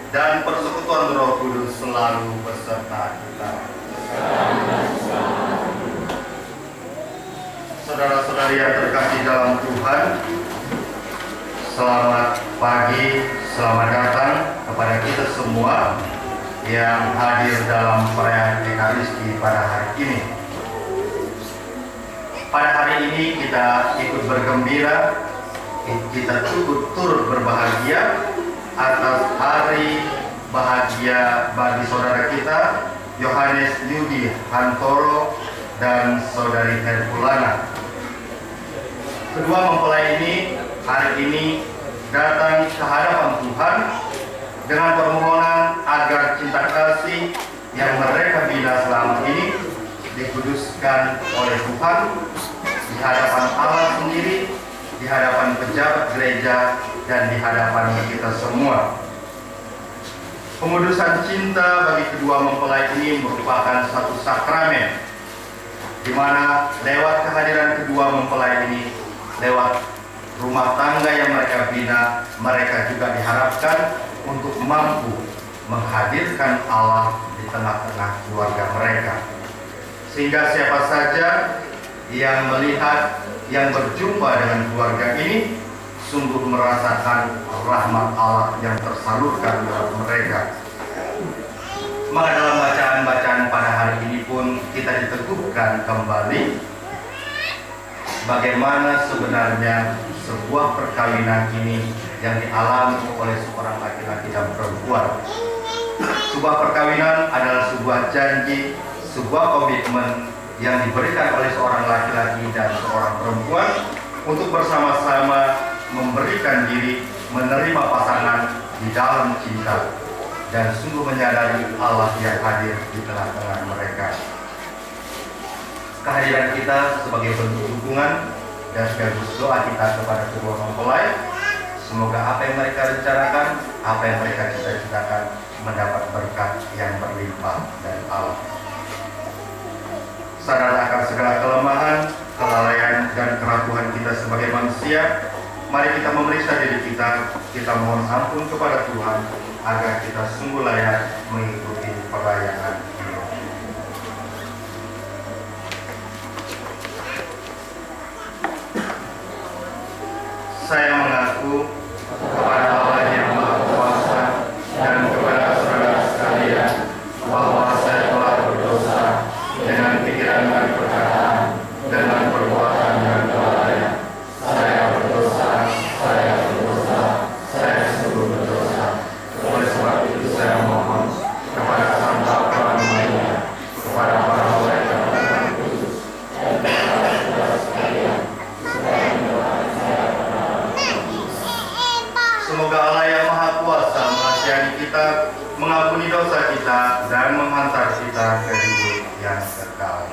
dan persekutuan Roh Kudus selalu beserta kita. Saudara-saudari yang terkasih dalam Tuhan, selamat pagi, selamat datang kepada kita semua yang hadir dalam perayaan Ekaristi pada hari ini. Pada hari ini kita ikut bergembira, kita turut berbahagia atas hari bahagia bagi saudara kita Yohanes Yudi Hantoro dan saudari Herkulana. Kedua mempelai ini hari ini datang ke hadapan Tuhan dengan permohonan agar cinta kasih yang mereka bina selama ini dikuduskan oleh Tuhan di hadapan Allah sendiri, di hadapan pejabat gereja, dan di hadapan kita semua. Pengudusan cinta bagi kedua mempelai ini merupakan satu sakramen, di mana lewat kehadiran kedua mempelai ini, lewat rumah tangga yang mereka bina, mereka juga diharapkan untuk mampu menghadirkan Allah di tengah-tengah keluarga mereka. Sehingga siapa saja yang melihat, yang berjumpa dengan keluarga ini, sungguh merasakan rahmat Allah yang tersalurkan dalam mereka. Maka dalam bacaan-bacaan pada hari ini pun kita diteguhkan kembali bagaimana sebenarnya sebuah perkawinan ini yang dialami oleh seorang laki-laki dan perempuan. Sebuah perkawinan adalah sebuah janji, sebuah komitmen yang diberikan oleh seorang laki-laki dan seorang perempuan untuk bersama-sama memberikan diri, menerima pasangan di dalam cinta, dan sungguh menyadari Allah yang hadir di tengah-tengah mereka. Kehadiran kita sebagai bentuk dukungan dan sekaligus doa kita kepada kedua mempelai, semoga apa yang mereka rencanakan, apa yang mereka cita-citakan mendapat berkat yang berlimpah dari Allah. Sadar akan segala kelemahan, kelalaian, dan keraguan kita sebagai manusia, mari kita memeriksa diri kita mohon ampun kepada Tuhan agar kita sungguh layak mengikuti perayaan ini. Saya mengaku kepada Allah yang Maha Kuasa dan kepada saudara sekalian bahwa saya telah berdosa dengan pikiran dan perkataan, dengan perbuatan dan kelalaian. Saya berdosa, saya sungguh berdosa. Oleh sebab itu saya mohon kepada Sang Bapa Maria, kepada para malaikat dan kudus, dan kepada saudara sekalian, supaya mendoakan saya pada semoga Allah yang Maha Kuasa mengasihani kita, mengampuni dosa kita, dan menghantar kita ke hidup yang kekal.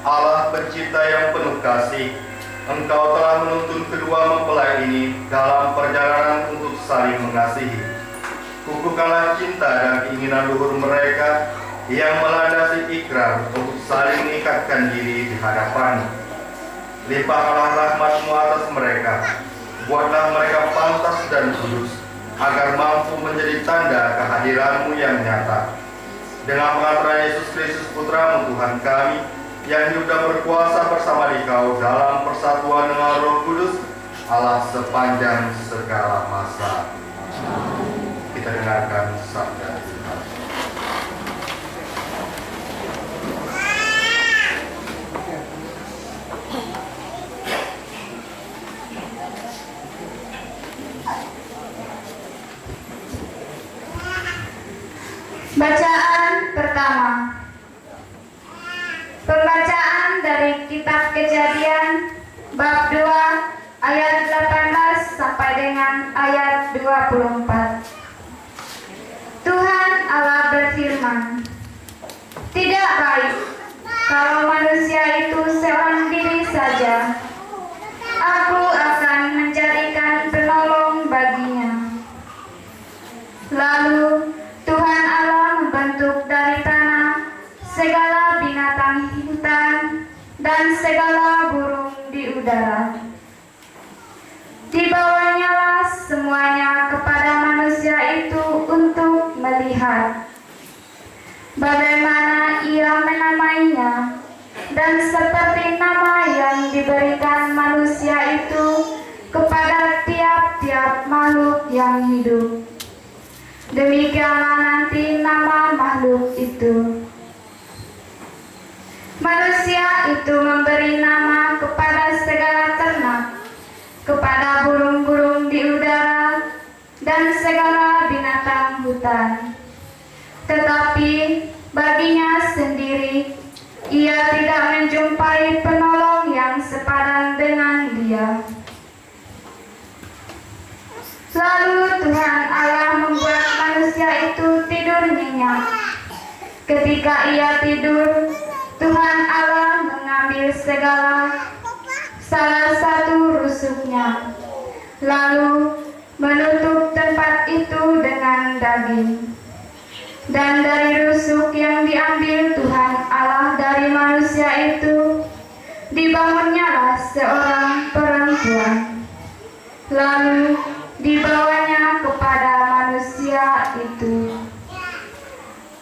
Allah pencipta yang penuh kasih, Engkau telah menuntun kedua mempelai ini dalam perjalanan untuk saling mengasihi. Kukuhkanlah cinta dan keinginan luhur mereka yang melandasi ikrar untuk saling mengikatkan diri di hadapan-Mu. Limpahkanlah rahmat-Mu atas mereka, buatlah mereka pantas dan kudus, agar mampu menjadi tanda kehadiran-Mu yang nyata. Dengan pengantaran Yesus Kristus Putra-Mu Tuhan kami, yang hidup dan berkuasa bersama Dikau dalam persatuan dengan Roh Kudus, Allah sepanjang segala masa. Kita dengarkan sabda Tuhan. Bacaan pertama. Pembacaan dari Kitab Kejadian bab 2 ayat 18 sampai dengan ayat 24. Tuhan Allah berfirman, "Tidak baik kalau manusia itu seorang diri saja. Aku akan menjadikan penolong baginya." Lalu Tuhan Allah membentuk dari tanah segala binatang hutan dan segala burung di udara. Dibawanyalah semuanya kepada manusia itu untuk melihat bagaimana ia menamainya, dan seperti nama yang diberikan manusia itu kepada tiap-tiap makhluk yang hidup, demikianlah nanti nama makhluk itu. Manusia itu memberi nama kepada segala ternak, kepada burung-burung di udara, dan segala binatang hutan. Tetapi baginya sendiri, ia tidak menjumpai penolong yang sepadan dengan dia. Lalu Tuhan Allah membuat manusia itu tidur nyenyak. Ketika ia tidur, Tuhan Allah mengambil salah satu rusuknya, lalu menutup tempat itu dengan daging. Dan dari rusuk yang diambil Tuhan Allah dari manusia itu, dibangunnyalah seorang perempuan, lalu dibawanya kepada manusia itu.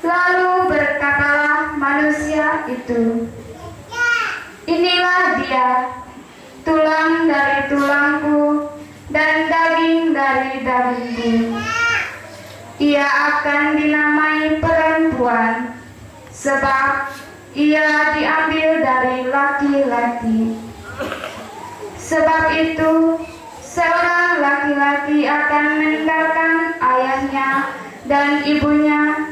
Lalu berkatalah manusia itu, "Inilah dia, tulang dari tulangku dan daging dari dagingku. Ia akan dinamai perempuan, sebab ia diambil dari laki-laki. Sebab itu, seorang laki-laki akan meninggalkan ayahnya dan ibunya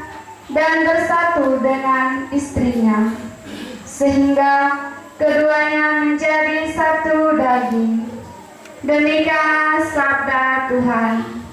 dan bersatu dengan istrinya, sehingga keduanya menjadi satu daging." Demikian sabda Tuhan.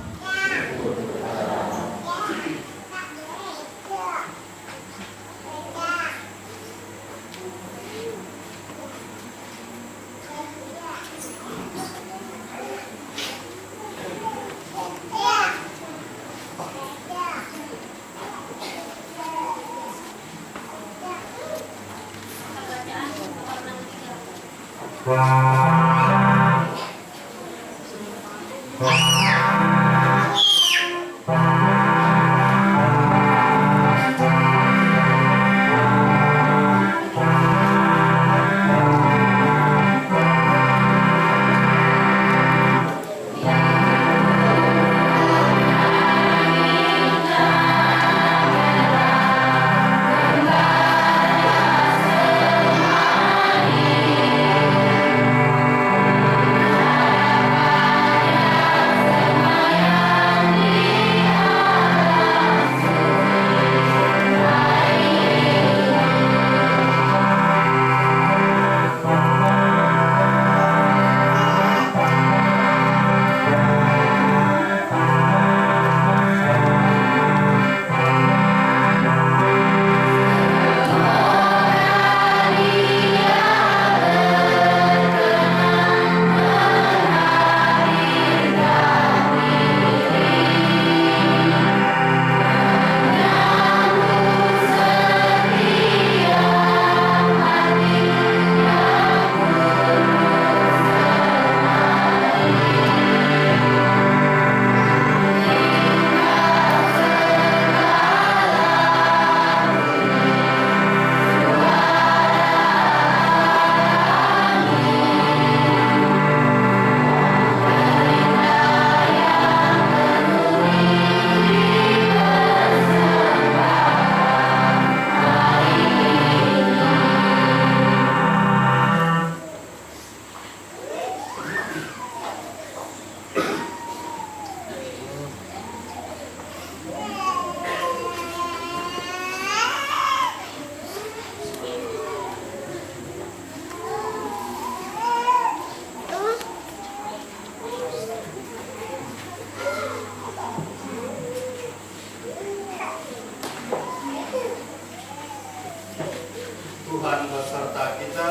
Tuhan beserta kita.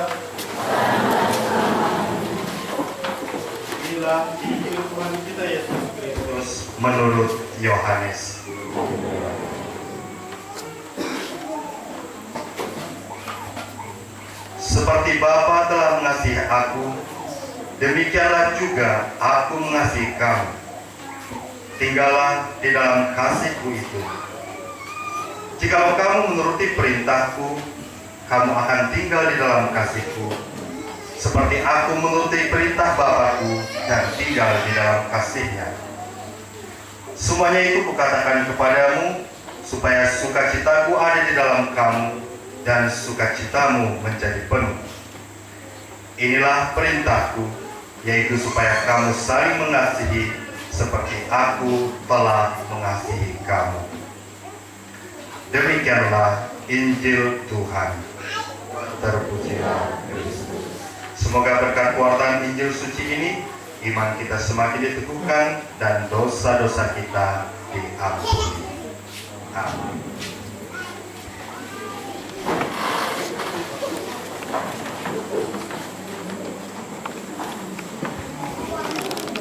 Inilah Injil Tuhan kita Yesus Kristus menurut Yohanes. Seperti Bapa telah mengasihi aku, demikianlah juga aku mengasihi kamu. Tinggallah di dalam kasihku itu. Jikalau kamu menuruti perintahku, kamu akan tinggal di dalam kasihku, seperti aku menuruti perintah Bapakku dan tinggal di dalam kasihnya. Semuanya itu kukatakan kepadamu, supaya sukacitaku ada di dalam kamu, dan sukacitamu menjadi penuh. Inilah perintahku, yaitu supaya kamu saling mengasihi, seperti aku telah mengasihi kamu. Demikianlah Injil Tuhan. Terpujilah Kristus. Semoga berkat kewartaan Injil suci ini, iman kita semakin diteguhkan dan dosa-dosa kita diampuni. Amin.